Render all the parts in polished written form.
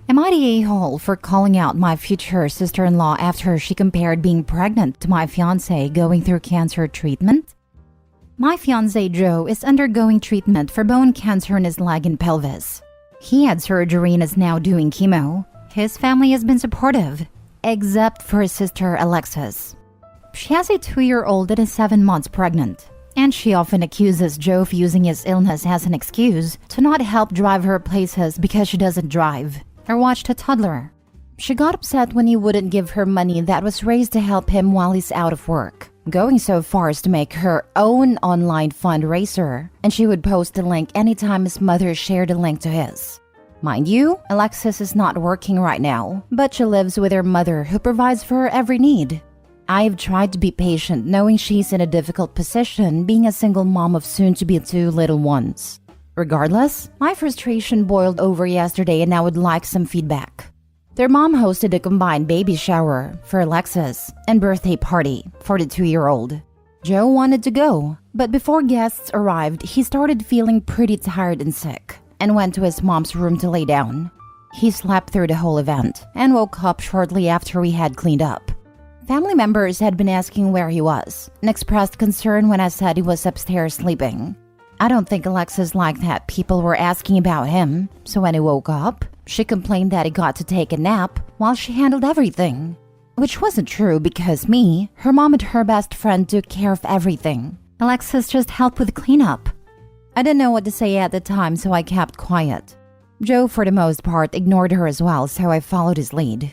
Am I the a-hole for calling out my future sister-in-law after she compared being pregnant to my fiancé going through cancer treatment? My fiancé Joe is undergoing treatment for bone cancer in his leg and pelvis. He had surgery and is now doing chemo. His family has been supportive, except for his sister Alexis. She has a 2-year-old and is 7 months pregnant, and she often accuses Joe of using his illness as an excuse to not help drive her places because she doesn't drive or watch a toddler. She got upset when he wouldn't give her money that was raised to help him while he's out of work, going so far as to make her own online fundraiser, and she would post the link anytime his mother shared a link to his. Mind you, Alexis is not working right now, but she lives with her mother who provides for her every need. I've tried to be patient knowing she's in a difficult position being a single mom of soon-to-be 2 little ones. Regardless, my frustration boiled over yesterday and I would like some feedback. Their mom hosted a combined baby shower for Alexis and birthday party for the 2-year-old. Joe wanted to go, but before guests arrived, he started feeling pretty tired and sick and went to his mom's room to lay down. He slept through the whole event and woke up shortly after we had cleaned up. Family members had been asking where he was and expressed concern when I said he was upstairs sleeping. I don't think Alexis liked that people were asking about him, so when he woke up, she complained that he got to take a nap while she handled everything. Which wasn't true because me, her mom and her best friend took care of everything. Alexis just helped with cleanup. I didn't know what to say at the time, so I kept quiet. Joe, for the most part, ignored her as well, so I followed his lead.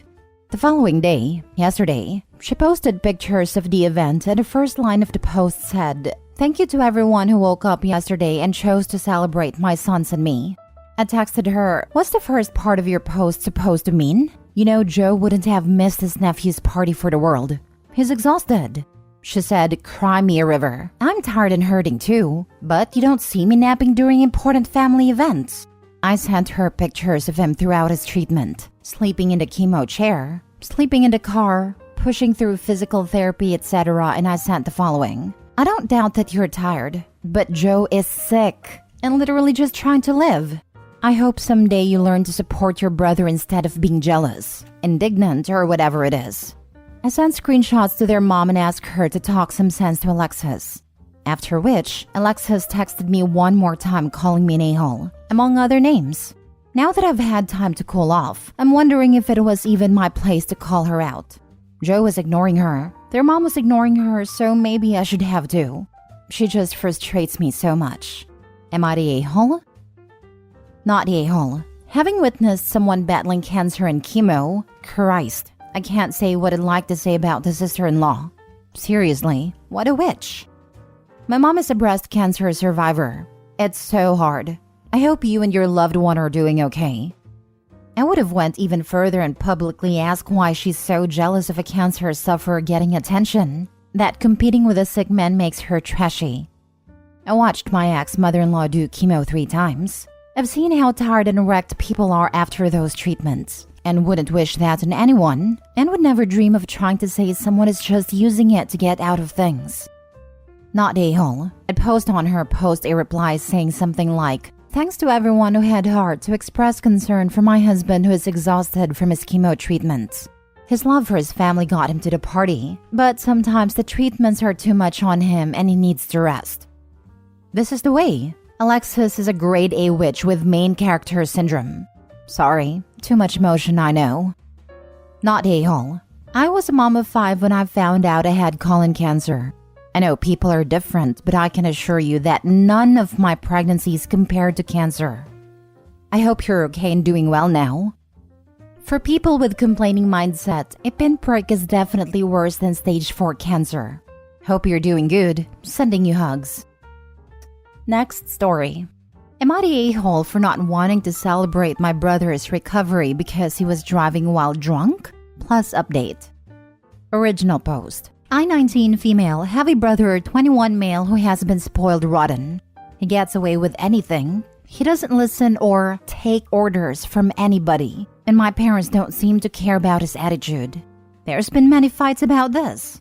The following day, yesterday, she posted pictures of the event and the first line of the post said, "Thank you to everyone who woke up yesterday and chose to celebrate my sons and me." I texted her, "What's the first part of your post supposed to mean? You know, Joe wouldn't have missed his nephew's party for the world. He's exhausted." She said, "Cry me a river. I'm tired and hurting too, but you don't see me napping during important family events." I sent her pictures of him throughout his treatment, sleeping in the chemo chair, sleeping in the car, pushing through physical therapy, etc., and I sent the following. "I don't doubt that you're tired, but Joe is sick and literally just trying to live. I hope someday you learn to support your brother instead of being jealous, indignant, or whatever it is." I sent screenshots to their mom and asked her to talk some sense to Alexis. After which, Alexis texted me one more time calling me an a-hole, among other names. Now that I've had time to cool off, I'm wondering if it was even my place to call her out. Joe was ignoring her. Their mom was ignoring her, so maybe I should have too. She just frustrates me so much. Am I the a-hole? Not the a-hole. Having witnessed someone battling cancer and chemo, Christ, I can't say what I'd like to say about the sister-in-law. Seriously, what a witch. My mom is a breast cancer survivor. It's so hard. I hope you and your loved one are doing okay. I would have went even further and publicly asked why she's so jealous of a cancer sufferer getting attention, that competing with a sick man makes her trashy. I watched my ex-mother-in-law do chemo 3 times. I've seen how tired and wrecked people are after those treatments, and wouldn't wish that on anyone, and would never dream of trying to say someone is just using it to get out of things. Not a-hole. I'd post on her post a reply saying something like, "Thanks to everyone who had heart to express concern for my husband who is exhausted from his chemo treatments. His love for his family got him to the party, but sometimes the treatments are too much on him and he needs to rest." This is the way. Alexis is a grade A witch with main character syndrome. Sorry, too much emotion, I know. Not a-hole. I was a mom of 5 when I found out I had colon cancer. I know people are different, but I can assure you that none of my pregnancies compared to cancer. I hope you're okay and doing well now. For people with complaining mindset, a pinprick is definitely worse than stage 4 cancer. Hope you're doing good. Sending you hugs. Next story. Am I the a-hole for not wanting to celebrate my brother's recovery because he was driving while drunk? Plus update. Original post. I, 19 female, have a brother, 21 male, who has been spoiled rotten. He gets away with anything. He doesn't listen or take orders from anybody, and my parents don't seem to care about his attitude. There's been many fights about this.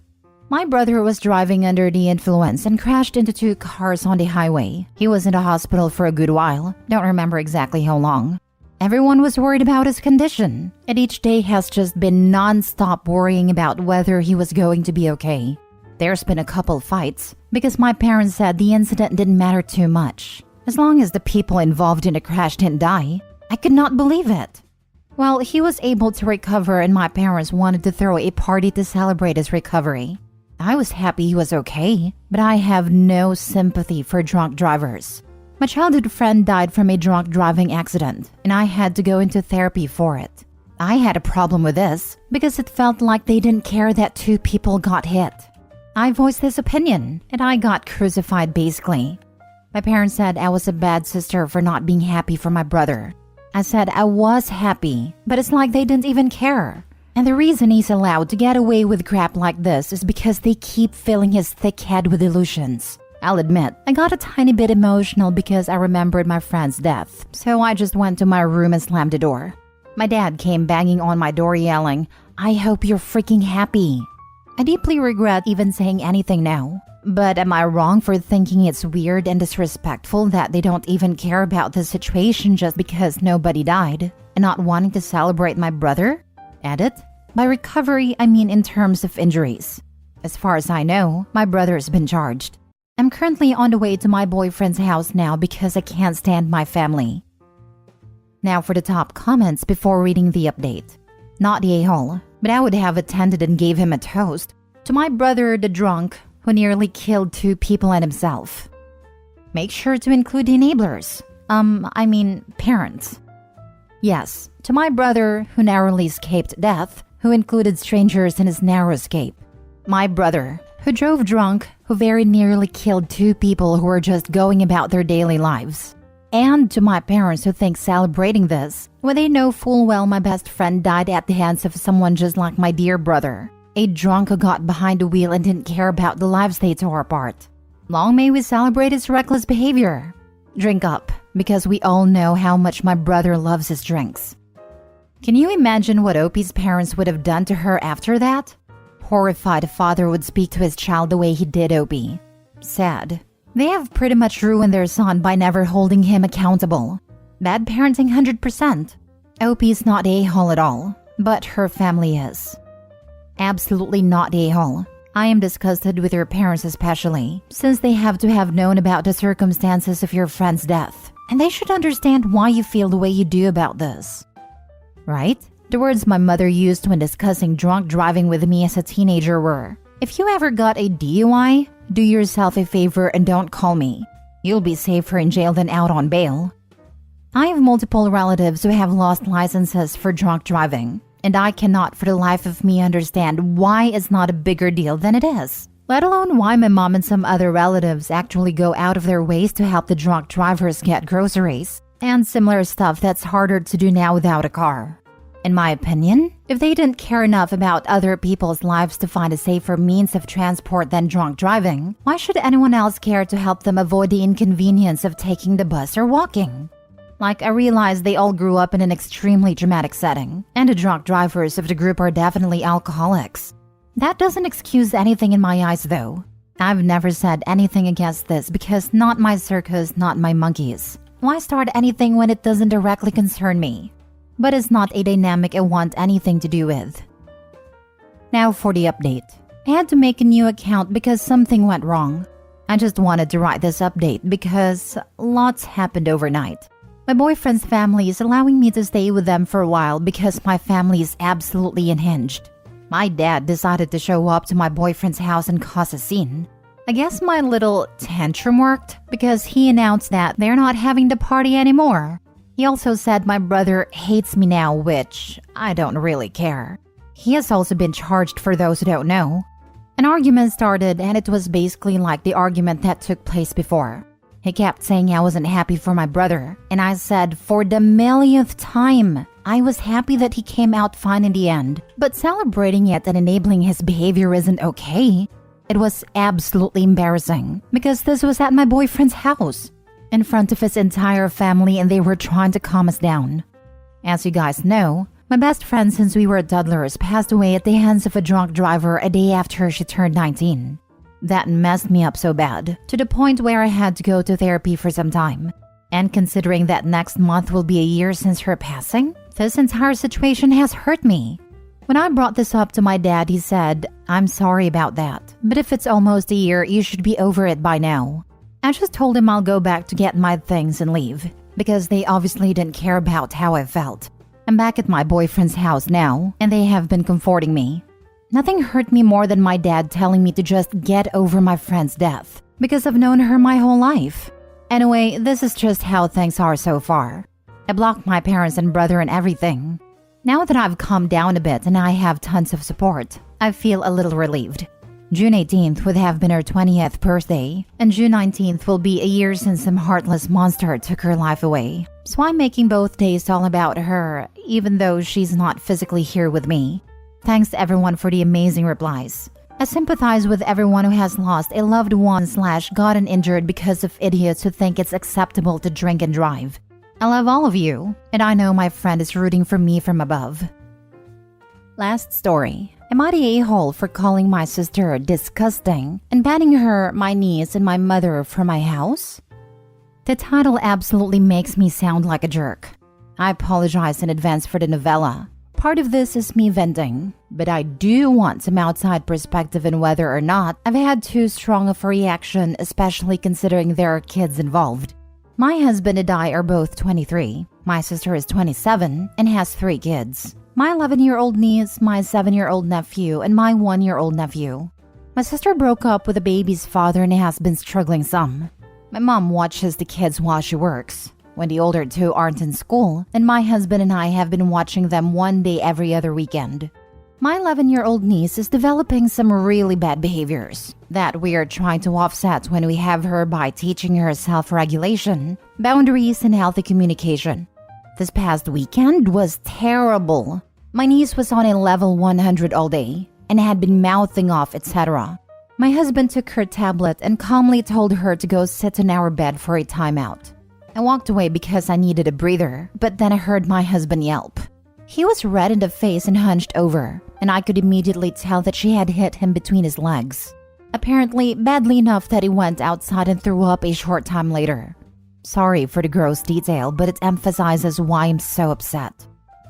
My brother was driving under the influence and crashed into two cars on the highway. He was in the hospital for a good while, don't remember exactly how long. Everyone was worried about his condition, and each day has just been non-stop worrying about whether he was going to be okay. There's been a couple fights, because my parents said the incident didn't matter too much. As long as the people involved in the crash didn't die, I could not believe it. Well, he was able to recover and my parents wanted to throw a party to celebrate his recovery. I was happy he was okay, but I have no sympathy for drunk drivers. My childhood friend died from a drunk driving accident, and I had to go into therapy for it. I had a problem with this because it felt like they didn't care that two people got hit. I voiced this opinion, and I got crucified basically. My parents said I was a bad sister for not being happy for my brother. I said I was happy, but it's like they didn't even care. And the reason he's allowed to get away with crap like this is because they keep filling his thick head with illusions. I'll admit, I got a tiny bit emotional because I remembered my friend's death, so I just went to my room and slammed the door. My dad came banging on my door yelling, "I hope you're freaking happy." I deeply regret even saying anything now. But am I wrong for thinking it's weird and disrespectful that they don't even care about the situation just because nobody died, and not wanting to celebrate my brother? Edit. By recovery, I mean in terms of injuries. As far as I know, my brother's been charged. I'm currently on the way to my boyfriend's house now because I can't stand my family. Now for the top comments before reading the update. Not the a-hole, but I would have attended and gave him a toast. To my brother, the drunk, who nearly killed two people and himself. Make sure to include the enablers. Parents. Yes, to my brother, who narrowly escaped death, who included strangers in his narrow escape. My brother, who drove drunk, who very nearly killed two people who were just going about their daily lives. And to my parents who think celebrating this, when they know full well my best friend died at the hands of someone just like my dear brother. A drunk who got behind the wheel and didn't care about the lives they tore apart. Long may we celebrate his reckless behavior. Drink up, because we all know how much my brother loves his drinks. Can you imagine what Opie's parents would have done to her after that? Horrified, a father would speak to his child the way he did Opie. Sad. They have pretty much ruined their son by never holding him accountable. Bad parenting 100%. Opie's not a-hole at all, but her family is. Absolutely not a-hole. I am disgusted with your parents especially, since they have to have known about the circumstances of your friend's death, and they should understand why you feel the way you do about this. Right? The words my mother used when discussing drunk driving with me as a teenager were, "If you ever got a DUI, do yourself a favor and don't call me. You'll be safer in jail than out on bail." I have multiple relatives who have lost licenses for drunk driving, and I cannot for the life of me understand why it's not a bigger deal than it is. Let alone why my mom and some other relatives actually go out of their ways to help the drunk drivers get groceries and similar stuff that's harder to do now without a car. In my opinion, if they didn't care enough about other people's lives to find a safer means of transport than drunk driving, why should anyone else care to help them avoid the inconvenience of taking the bus or walking? Like, I realize they all grew up in an extremely dramatic setting, and the drunk drivers of the group are definitely alcoholics. That doesn't excuse anything in my eyes though. I've never said anything against this because not my circus, not my monkeys. Why start anything when it doesn't directly concern me? But it's not a dynamic I want anything to do with. Now for the update. I had to make a new account because something went wrong. I just wanted to write this update because lots happened overnight. My boyfriend's family is allowing me to stay with them for a while because my family is absolutely unhinged. My dad decided to show up to my boyfriend's house and cause a scene. I guess my little tantrum worked because he announced that they're not having the party anymore. He also said my brother hates me now, which I don't really care. He has also been charged, for those who don't know. An argument started and it was basically like the argument that took place before. He kept saying I wasn't happy for my brother, and I said for the millionth time, I was happy that he came out fine in the end, but celebrating it and enabling his behavior isn't okay. It was absolutely embarrassing because this was at my boyfriend's house, in front of his entire family, and they were trying to calm us down. As you guys know, My best friend since we were toddlers passed away at the hands of a drunk driver a day after she turned 19. That messed me up so bad, to the point where I had to go to therapy for some time. And considering that next month will be a year since her passing, this entire situation has hurt me. When I brought this up to my dad, he said, "I'm sorry about that, but if it's almost a year, you should be over it by now." I just told him I'll go back to get my things and leave, because they obviously didn't care about how I felt. I'm back at my boyfriend's house now, and they have been comforting me. Nothing hurt me more than my dad telling me to just get over my friend's death, because I've known her my whole life. Anyway, this is just how things are so far. I blocked my parents and brother and everything. Now that I've calmed down a bit and I have tons of support, I feel a little relieved. June 18th would have been her 20th birthday, and June 19th will be a year since some heartless monster took her life away. So I'm making both days all about her, even though she's not physically here with me. Thanks to everyone for the amazing replies. I sympathize with everyone who has lost a loved one / gotten injured because of idiots who think it's acceptable to drink and drive. I love all of you, and I know my friend is rooting for me from above. Last story. Am I the a-hole for calling my sister disgusting and banning her, my niece, and my mother from my house? The title absolutely makes me sound like a jerk. I apologize in advance for the novella. Part of this is me venting, but I do want some outside perspective in whether or not I've had too strong of a reaction, especially considering there are kids involved. My husband and I are both 23. My sister is 27 and has 3 kids. My 11-year-old niece, my 7-year-old nephew, and my 1-year-old nephew. My sister broke up with the baby's father and has been struggling some. My mom watches the kids while she works. When the older 2 aren't in school, and my husband and I have been watching them one day every other weekend. My 11-year-old niece is developing some really bad behaviors that we are trying to offset when we have her by teaching her self-regulation, boundaries, and healthy communication. This past weekend was terrible. My niece was on a level 100 all day and had been mouthing off, etc. My husband took her tablet and calmly told her to go sit in our bed for a timeout. I walked away because I needed a breather, but then I heard my husband yelp. He was red in the face and hunched over, and I could immediately tell that she had hit him between his legs. Apparently, badly enough that he went outside and threw up a short time later. Sorry for the gross detail, but it emphasizes why I'm so upset.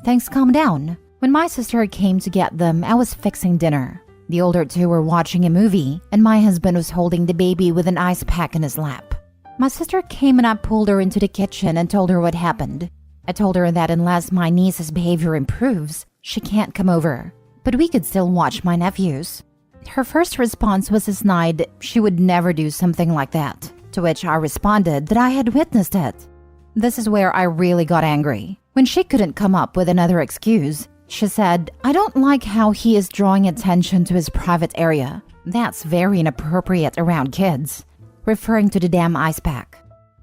Things calmed down. When my sister came to get them, I was fixing dinner. The older 2 were watching a movie, and my husband was holding the baby with an ice pack in his lap. My sister came and I pulled her into the kitchen and told her what happened. I told her that unless my niece's behavior improves, she can't come over, but we could still watch my nephews. Her first response was a snide, she would never do something like that, to which I responded that I had witnessed it. This is where I really got angry. When she couldn't come up with another excuse, she said, "I don't like how he is drawing attention to his private area. That's very inappropriate around kids," referring to the damn ice pack.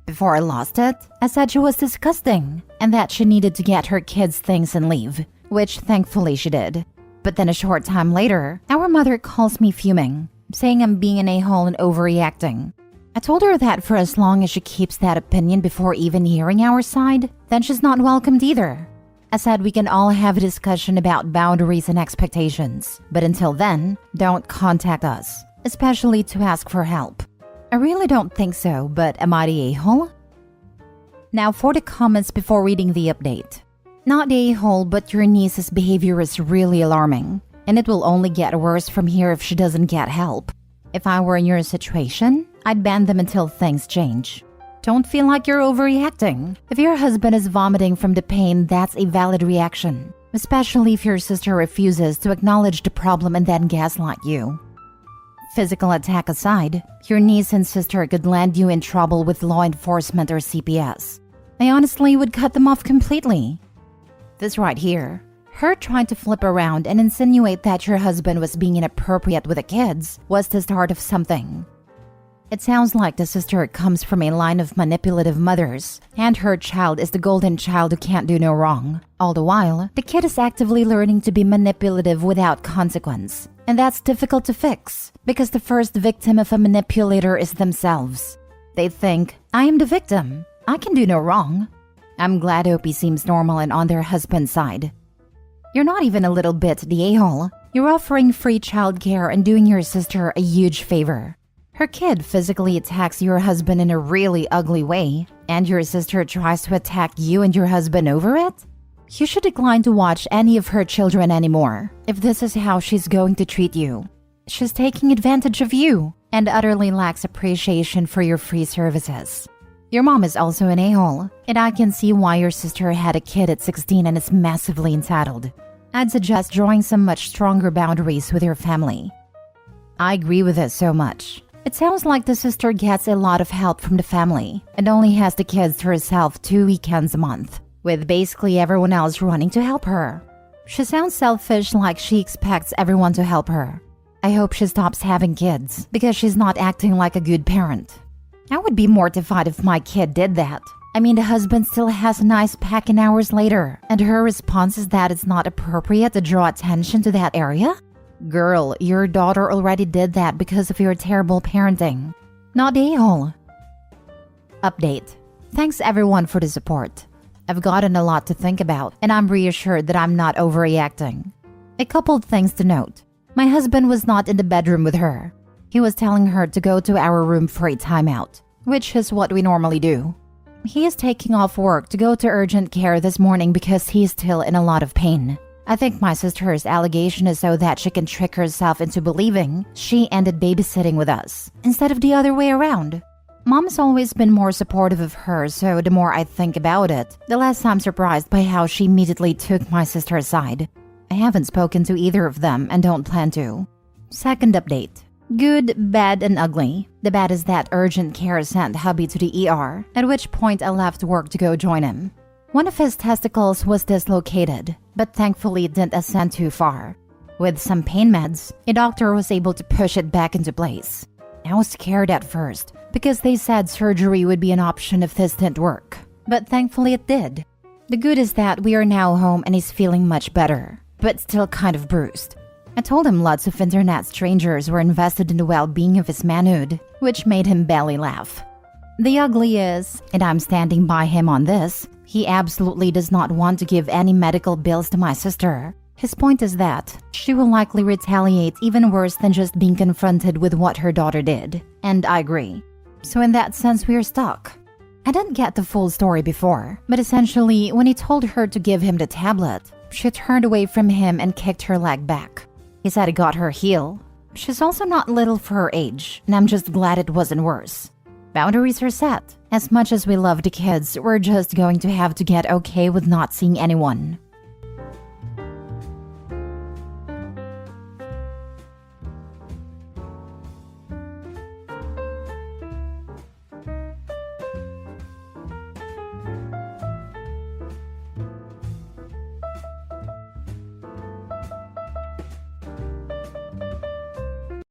Before I lost it, I said she was disgusting and that she needed to get her kids' things and leave, which thankfully she did. But then a short time later, our mother calls me fuming, saying I'm being an a-hole and overreacting. I told her that for as long as she keeps that opinion before even hearing our side, then she's not welcomed either. I said we can all have a discussion about boundaries and expectations, but until then, don't contact us, especially to ask for help. I really don't think so, but am I the a-hole? Now for the comments before reading the update. Not the a-hole, but your niece's behavior is really alarming, and it will only get worse from here if she doesn't get help. If I were in your situation, I'd ban them until things change. Don't feel like you're overreacting. If your husband is vomiting from the pain, that's a valid reaction, especially if your sister refuses to acknowledge the problem and then gaslight you. Physical attack aside, your niece and sister could land you in trouble with law enforcement or CPS. I honestly would cut them off completely. This right here, her trying to flip around and insinuate that your husband was being inappropriate with the kids, was the start of something. It sounds like the sister comes from a line of manipulative mothers, and her child is the golden child who can't do no wrong. All the while, the kid is actively learning to be manipulative without consequence. And that's difficult to fix, because the first victim of a manipulator is themselves. They think, I am the victim. I can do no wrong. I'm glad Opie seems normal and on their husband's side. You're not even a little bit the a-hole. You're offering free childcare and doing your sister a huge favor. Her kid physically attacks your husband in a really ugly way, and your sister tries to attack you and your husband over it? You should decline to watch any of her children anymore, if this is how she's going to treat you. She's taking advantage of you and utterly lacks appreciation for your free services. Your mom is also an a-hole, and I can see why your sister had a kid at 16 and is massively entitled. I'd suggest drawing some much stronger boundaries with your family. I agree with this so much. It sounds like the sister gets a lot of help from the family and only has the kids to herself 2 weekends a month, with basically everyone else running to help her. She sounds selfish, like she expects everyone to help her. I hope she stops having kids because she's not acting like a good parent. I would be mortified if my kid did that. I mean, the husband still has a nice packing hours later, and her response is that it's not appropriate to draw attention to that area? Girl, your daughter already did that because of your terrible parenting. Not a-hole. Update. Thanks everyone for the support. I've gotten a lot to think about, and I'm reassured that I'm not overreacting. A couple things to note. My husband was not in the bedroom with her. He was telling her to go to our room for a timeout, which is what we normally do. He is taking off work to go to urgent care this morning because he's still in a lot of pain. I think my sister's allegation is so that she can trick herself into believing she ended babysitting with us, instead of the other way around. Mom's always been more supportive of her, so the more I think about it, the less I'm surprised by how she immediately took my sister aside. I haven't spoken to either of them and don't plan to. Second update. Good, bad, and ugly. The bad is that urgent care sent hubby to the ER, at which point I left work to go join him. One of his testicles was dislocated, but thankfully it didn't ascend too far. With some pain meds, a doctor was able to push it back into place. I was scared at first, because they said surgery would be an option if this didn't work, but thankfully it did. The good is that we are now home and he's feeling much better, but still kind of bruised. I told him lots of internet strangers were invested in the well-being of his manhood, which made him belly laugh. The ugly is, and I'm standing by him on this, he absolutely does not want to give any medical bills to my sister. His point is that she will likely retaliate even worse than just being confronted with what her daughter did, and I agree. So in that sense, we're stuck. I didn't get the full story before, but essentially, when he told her to give him the tablet, she turned away from him and kicked her leg back. He said it got her heel. She's also not little for her age, and I'm just glad it wasn't worse. Boundaries are set. As much as we love the kids, we're just going to have to get okay with not seeing anyone.